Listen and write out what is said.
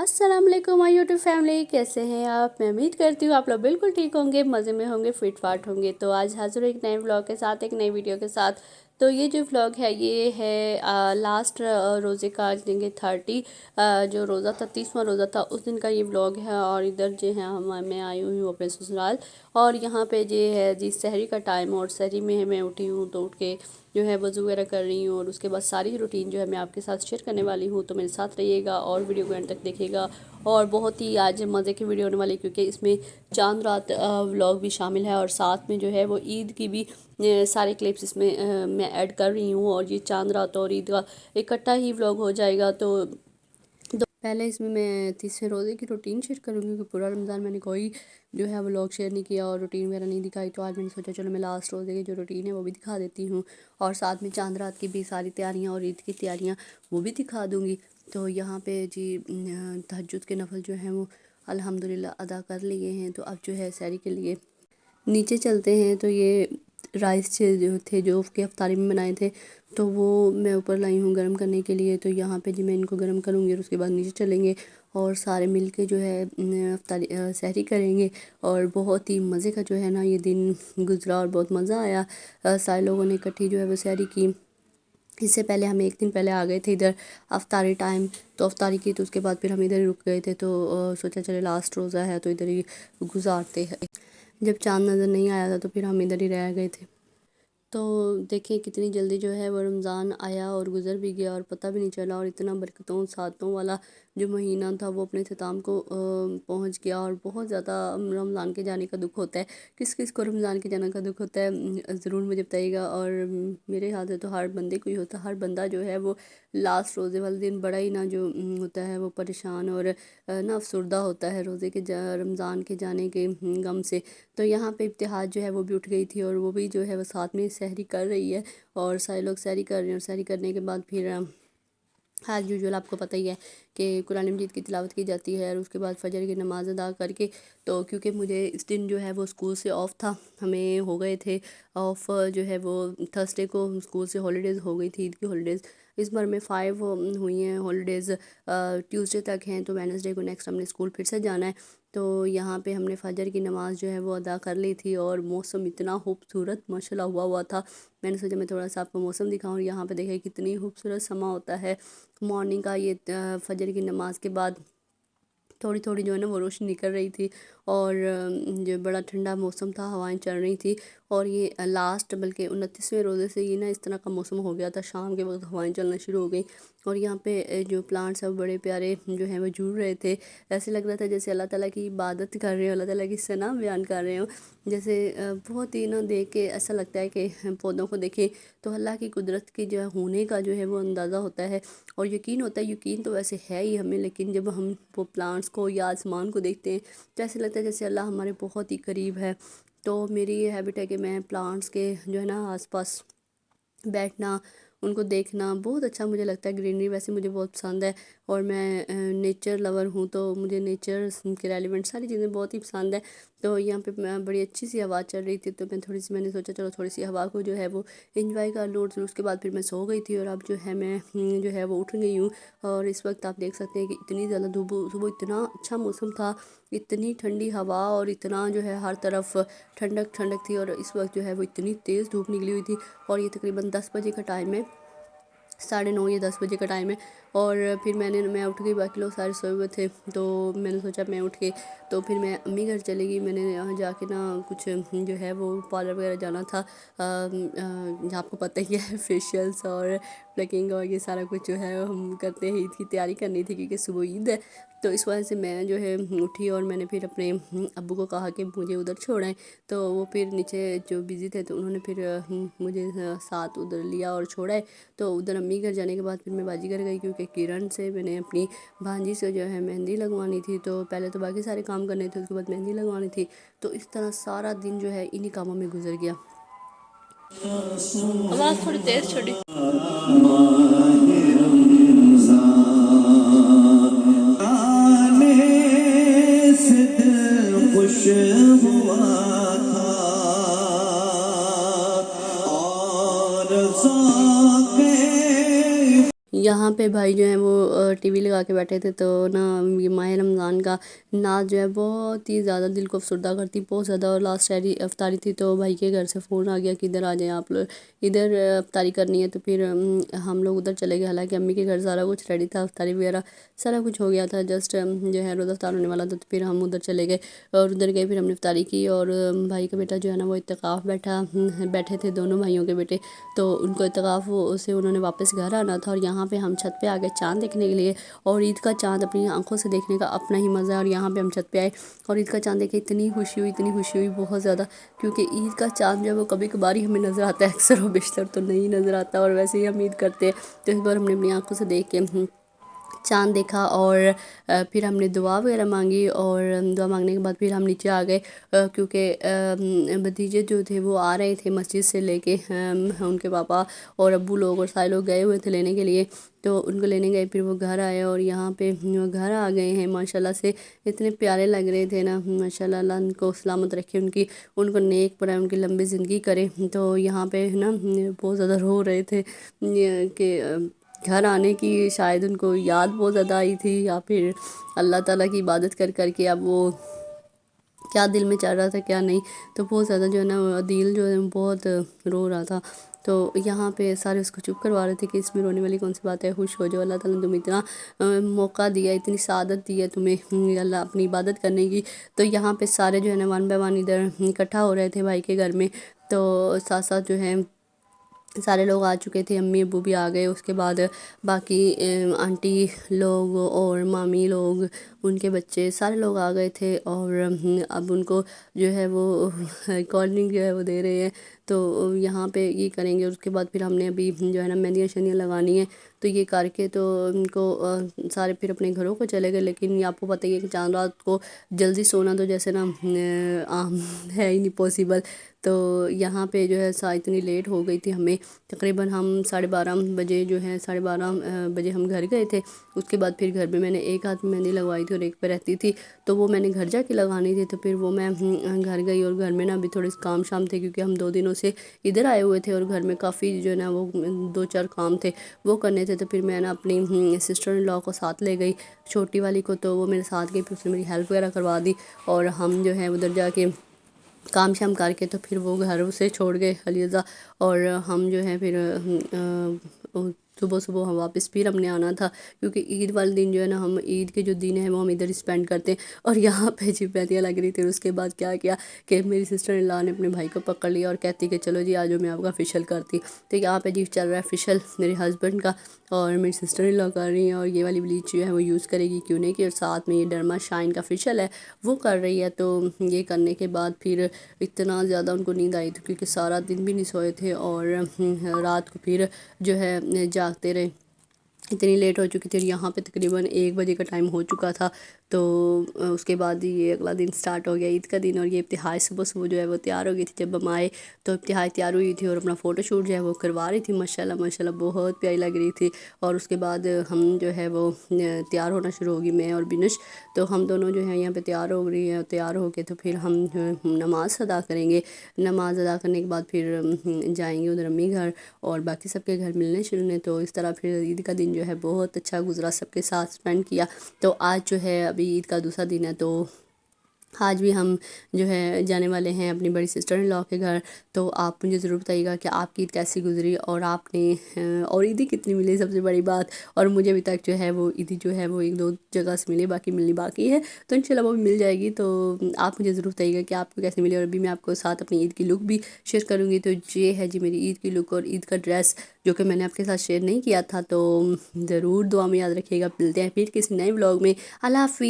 अस्सलाम वालेकुम my YouTube family, कैसे हैं आप। मैं उम्मीद करती हूँ आप लोग बिल्कुल ठीक होंगे, मज़े में होंगे, फिट फाट होंगे। तो आज हाजिर हूँ एक नए व्लॉग के साथ, एक नई वीडियो के साथ। तो ये जो व्लॉग है ये है लास्ट रोज़े का, आज दिन के 30 जो रोज़ा था, 30वां रोज़ा था, उस दिन का ये व्लॉग है। और इधर जो है मैं आई हुई हूँ अपने ससुराल, और यहाँ पे ये है जी सहरी का टाइम, और सहरी में मैं उठी हूँ तो उठ के जो है वज़ू वगैरह कर रही हूँ। और उसके बाद सारी रूटीन जो है मैं आपके साथ शेयर करने वाली हूँ, तो मेरे साथ रहिएगा और वीडियो को एंड तक देखिएगा। और बहुत ही आज मज़े की वीडियो होने वाली है, क्योंकि इसमें चांद रात व्लॉग भी शामिल है, और साथ में जो है वो ईद की भी सारे क्लिप्स इसमें मैं ऐड कर रही हूँ। और ये चांद रात और ईद का इकट्ठा ही व्लॉग हो जाएगा। तो पहले इसमें मैं 30वें रोज़े की रूटीन शेयर करूँगी, क्योंकि पूरा रमज़ान मैंने कोई जो है व्लॉग शेयर नहीं किया और रूटीन वगैरह नहीं दिखाई। तो आज मैंने सोचा चलो मैं लास्ट रोज़े की जो रूटीन है वो भी दिखा देती हूँ, और साथ में चांद रात की भी सारी तैयारियाँ और ईद की तैयारियाँ वो भी दिखा दूँगी। तो यहाँ पे जी तहज्जुद के नफल जो हैं वो अल्हम्दुलिल्लाह अदा कर लिए हैं। तो अब जो है सहरी के लिए नीचे चलते हैं। तो ये राइस जो थे जो के अफ्तारी में बनाए थे, तो वो मैं ऊपर लाई हूँ गर्म करने के लिए। तो यहाँ पे जी मैं इनको गर्म करूँगी और उसके बाद नीचे चलेंगे और सारे मिल के जो है अफ्तारी सहरी करेंगे। और बहुत ही मज़े का जो है ना ये दिन गुजरा, और बहुत मज़ा आया। सारे लोगों ने इकट्ठी जो है वो सहरी की। इससे पहले हम एक दिन पहले आ गए थे इधर अफ्तारी टाइम, तो अफ्तारी की, तो उसके बाद फिर हम इधर ही रुक गए थे। तो सोचा चले लास्ट रोज़ा है तो इधर ही गुजारते हैं। जब चाँद नज़र नहीं आया था तो फिर हम इधर ही रह गए थे। तो देखिए कितनी जल्दी जो है वो रमज़ान आया और गुज़र भी गया, और पता भी नहीं चला। और इतना बरकतों सातों वाला जो महीना था वो अपने अख्ताम को पहुंच गया। और बहुत ज़्यादा रमज़ान के जाने का दुख होता है। किस किस को रमज़ान के जाने का दुख होता है ज़रूर मुझे बताइएगा। और मेरे ख्याल से तो हर बंदे को ही होता है। हर बंदा जो है वो लास्ट रोज़े वाले दिन बड़ा ही ना जो होता है वो परेशान और ना अफसरदा होता है रोज़े के रमज़ान के जाने के गम से। तो यहाँ पे इब्तिहाज जो है वो भी उठ गई थी, और वो भी जो है वो साथ में सहरी कर रही है, और सारे लोग सहरी कर रहे हैं। और सहरी करने के बाद फिर एज़ यूजुअल आपको पता ही है कि कुरान मजीद की तिलावत की जाती है, और उसके बाद फजर की नमाज़ अदा करके, तो क्योंकि मुझे इस दिन जो है वो स्कूल से ऑफ़ था, हमें हो गए थे ऑफ़ जो है वो थर्सडे को स्कूल से हॉलीडेज़ हो गई थी, ईद की हॉलीडेज़। इस बार में 5 हुई हैं हॉलीडेज़, ट्यूसडे तक हैं। तो वेडनेसडे को नेक्स्ट हमने स्कूल फिर से जाना है। तो यहाँ पे हमने फजर की नमाज़ जो है वो अदा कर ली थी, और मौसम इतना खूबसूरत माशाल्लाह हुआ था। मैंने सोचा मैं थोड़ा सा आपको मौसम दिखाऊँ। यहाँ पे देखिए कितनी खूबसूरत समा होता है मॉर्निंग का। ये फजर की नमाज के बाद थोड़ी थोड़ी जो है ना वो रोशनी निकल रही थी, और जो बड़ा ठंडा मौसम था, हवाएं चल रही थी। और ये लास्ट बल्कि 29वें रोज़े से ये ना इस तरह का मौसम हो गया था, शाम के वक्त हवाएं चलना शुरू हो गई। और यहाँ पे जो प्लांट्स हैं बड़े प्यारे जो हैं वो जुड़ रहे थे। ऐसे लग रहा था जैसे अल्लाह ताला की इबादत कर रहे हो, अल्लाह ताला की सना बयान कर रहे हो। जैसे बहुत ही ना देख के ऐसा लगता है कि पौधों को देखें तो अल्लाह की कुदरत की जो होने का जो है वो अंदाज़ा होता है, और यकीन होता है। यकीन तो वैसे है ही हमें, लेकिन जब हम वो प्लांट्स को या आसमान को देखते हैं तो ऐसे लगता है जैसे अल्लाह हमारे बहुत ही करीब है। तो मेरी ये हैबिट है कि मैं प्लांट्स के जो है ना आसपास बैठना, उनको देखना बहुत अच्छा मुझे लगता है। ग्रीनरी वैसे मुझे बहुत पसंद है, और मैं नेचर लवर हूँ, तो मुझे नेचर के रेलिवेंट सारी चीज़ें बहुत ही पसंद है। तो यहाँ पे मैं बड़ी अच्छी सी हवा चल रही थी, तो मैंने सोचा चलो थोड़ी सी हवा को जो है वो इंजॉय कर लूँ। फिर उसके बाद फिर मैं सो गई थी, और अब जो है मैं जो है वो उठ गई हूँ। और इस वक्त आप देख सकते हैं कि इतनी ज़्यादा धूप, सुबह इतना अच्छा मौसम था, इतनी ठंडी हवा, और इतना जो है हर तरफ ठंडक ठंडक थी। और इस वक्त जो है वो इतनी तेज़ धूप निकली हुई थी, और ये तकरीबन 10 बजे का टाइम है, 9:30 या 10 बजे का टाइम है। और फिर मैं उठ गई, बाकी लोग सारे सोए हुए थे, तो मैंने सोचा मैं उठ के तो फिर मैं अम्मी घर चली गई। मैंने यहाँ जाके ना कुछ जो है वो पार्लर वगैरह जाना था, आपको पता ही है फेशियल्स और प्लकिंग और ये सारा कुछ जो है हम करते हैं। ईद की तैयारी करनी थी क्योंकि सुबह ईद है, तो इस वजह से मैं जो है उठी, और मैंने फिर अपने अब्बू को कहा कि मुझे उधर छोड़ें। तो वो फिर नीचे जो बिज़ी थे तो उन्होंने फिर मुझे साथ उधर लिया और छोड़ा। तो उधर अम्मी घर जाने के बाद फिर मैं बाजी घर गई, क्योंकि किरण से मैंने अपनी भांजी से जो है मेहंदी लगवानी थी। तो पहले तो बाकी सारे काम करने थे, उसके बाद मेहंदी लगवानी थी। तो इस तरह सारा दिन जो है इन्हीं कामों में गुजर गया। आवाज़ थोड़ी तेज़ छोड़ी। खुश हुआ था और यहाँ यहाँ पे भाई जो है वो टीवी लगा के बैठे थे। तो ना ये माह रमज़ान का नाच जो है बहुत ही ज़्यादा दिल को अफसरदा करती, बहुत ज़्यादा। और लास्ट अफ्तारी थी तो भाई के घर से फ़ोन आ गया कि इधर आ जाएं आप लोग, इधर अफ्तारी करनी है। तो फिर हम लोग उधर चले गए। हालांकि अम्मी के घर सारा कुछ रेडी था, अफ्तारी वगैरह सारा कुछ हो गया था, जस्ट जो है रोज़ा अफ्तार होने वाला था। तो फिर हम उधर चले गए और उधर गए, फिर हमने अफ्तारी की। और भाई का बेटा जो है ना वो इत्तेकाफ़ बैठे थे, दोनों भाइयों के बेटे। तो उनको इत्तेकाफ़ से उन्होंने वापस घर आना था। और यहाँ पे हम छत पे आ गए चाँद देखने के लिए। और ईद का चाँद अपनी आंखों से देखने का अपना ही मज़ा है। और यहाँ पे हम छत पे आए और ईद का चाँद देखे, इतनी खुशी हुई बहुत ज़्यादा, क्योंकि ईद का चाँद जो है वो कभी कभार ही हमें नज़र आता है, अक्सर और बेशतर तो नहीं नज़र आता। और वैसे ही हम ईद करते हैं, तो इस बार हमने अपनी आंखों से देख के चाँद देखा। और फिर हमने दुआ वगैरह मांगी। और दुआ मांगने के बाद फिर हम नीचे आ गए, क्योंकि भतीजे जो थे वो आ रहे थे मस्जिद से लेके, उनके पापा और अब्बू लोग और सारे लोग गए हुए थे लेने के लिए। तो उनको लेने गए, फिर वो घर आए और यहाँ पे वो घर आ गए हैं माशाल्लाह से। इतने प्यारे लग रहे थे ना, माशाल्लाह, अल्लाह उनको सलामत रखे, उनको नेक बनाए, उनकी लंबी ज़िंदगी करे। तो यहाँ पे ना बहुत ज़्यादा रो रहे थे कि घर आने की शायद उनको याद बहुत ज़्यादा आई थी, या फिर अल्लाह ताला की इबादत कर करके अब वो क्या दिल में चल रहा था क्या नहीं। तो बहुत ज़्यादा जो है ना दिल जो है बहुत रो रहा था। तो यहाँ पे सारे उसको चुप करवा रहे थे कि इसमें रोने वाली कौन सी बात है, खुश हो जाओ, अल्लाह ताला ने तुम्हें इतना मौका दिया, इतनी सादत दी है तुम्हें अल्लाह अपनी इबादत करने की। तो यहाँ पे सारे जो है ना वन बाय वन इधर इकट्ठा हो रहे थे भाई के घर में। तो साथ साथ जो है सारे लोग आ चुके थे, अम्मी अब्बू भी आ गए। उसके बाद बाकी आंटी लोग और मामी लोग, उनके बच्चे, सारे लोग आ गए थे। और अब उनको जो है वो कोल्ड ड्रिंक जो है वो दे रहे हैं। तो यहाँ पे ये करेंगे। उसके बाद फिर हमने अभी जो है ना मेहंदियाँ शहदियाँ लगानी है। तो ये करके तो उनको सारे फिर अपने घरों को चले गए। लेकिन ये आपको पता ही है कि चांद रात को जल्दी सोना तो जैसे ना आम है ही नहीं पॉसिबल। तो यहाँ पे जो है इतनी लेट हो गई थी हमें, तकरीबन हम 12:30 बजे जो है 12:30 बजे हम घर गए थे। उसके बाद फिर घर में मैंने एक हाथ में मेहंदी लगवाई थी और एक पे रहती थी, तो वो मैंने घर जाके लगानी थी। तो फिर वो मैं घर गई और घर में ना अभी थोड़े काम शाम थे, क्योंकि हम 2 दिनों से इधर आए हुए थे और घर में काफ़ी जो है ना वो 2-4 काम थे वो करने थे। तो फिर मैं ना अपनी सिस्टर इन लॉ को साथ ले गई, छोटी वाली को, तो वो मेरे साथ गई, फिर उसने मेरी हेल्प वगैरह करवा दी। और हम जो है उधर जाके काम शाम करके तो फिर वो घर उसे छोड़ गए अलीज़ा। और हम जो है फिर सुबह सुबह हम वापस फिर हमने आना था, क्योंकि ईद वाले दिन जो है ना हम ईद के जो दिन है वो हम इधर स्पेंड करते हैं। और यहाँ पे जी पैतियाँ लग रही थी। उसके बाद क्या किया कि मेरी सिस्टर इन लॉ ने अपने भाई को पकड़ लिया और कहती कि चलो जी आज मैं आपका फेशियल करती। तो यहाँ पे जी चल रहा है फेशियल मेरे हस्बैंड का, और मेरी सिस्टर इन लॉ कर रही है। और ये वाली ब्लीच जो है वो यूज़ करेगी क्यों नहीं की, और साथ में ये डर्मा शाइन का फेशियल है वो कर रही है। तो ये करने के बाद फिर इतना ज़्यादा उनको नींद आई थी, क्योंकि सारा दिन भी नहीं सोए थे और रात को फिर जो है जागते रहे, इतनी लेट हो चुकी थी। और यहाँ पे तकरीबन 1 बजे का टाइम हो चुका था। तो उसके बाद ये अगला दिन स्टार्ट हो गया ईद का दिन। और ये इब्तिहाज सुबह सुबह जो है वो तैयार हो गई थी। जब हम आए तो इब्तिहाज तैयार हुई थी और अपना फ़ोटोशूट जो है वो करवा रही थी। माशाल्लाह माशाल्लाह बहुत प्यारी लग रही थी। और उसके बाद हम जो है वो तैयार होना शुरू होगी, मैं और बिनुश। तो हम दोनों जो है यहाँ पे तैयार हो रही है, तैयार हो के तो फिर हम नमाज़ अदा करेंगे। नमाज़ अदा करने के बाद फिर जाएंगे उधर अम्मी घर और बाकी सबके घर मिलने शुरू। तो इस तरह फिर ईद का दिन जो है बहुत अच्छा गुजरा, सबके साथ स्पेंड किया। तो आज जो है अभी ईद का दूसरा दिन है, तो आज भी हम जो है जाने वाले हैं अपनी बड़ी सिस्टर इन लॉ के घर। तो आप मुझे ज़रूर बताइएगा कि आपकी ईद कैसी गुजरी और आपने और ईदी कितनी मिली, सबसे बड़ी बात। और मुझे अभी तक जो है वो ईदी जो है वो 1-2 जगह से मिली, बाकी मिलनी बाकी है, तो इंशाल्लाह वो भी मिल जाएगी। तो आप मुझे ज़रूर बताइएगा कि आपको कैसे मिली। और अभी मैं आपको साथ अपनी ईद की लुक भी शेयर करूँगी। तो ये है जी मेरी ईद की लुक और ईद का ड्रेस, जो कि मैंने आपके साथ शेयर नहीं किया था। तो ज़रूर दुआ में याद रखिएगा। मिलते हैं फिर किसी नए व्लॉग में। अल्लाह हाफ़िज़।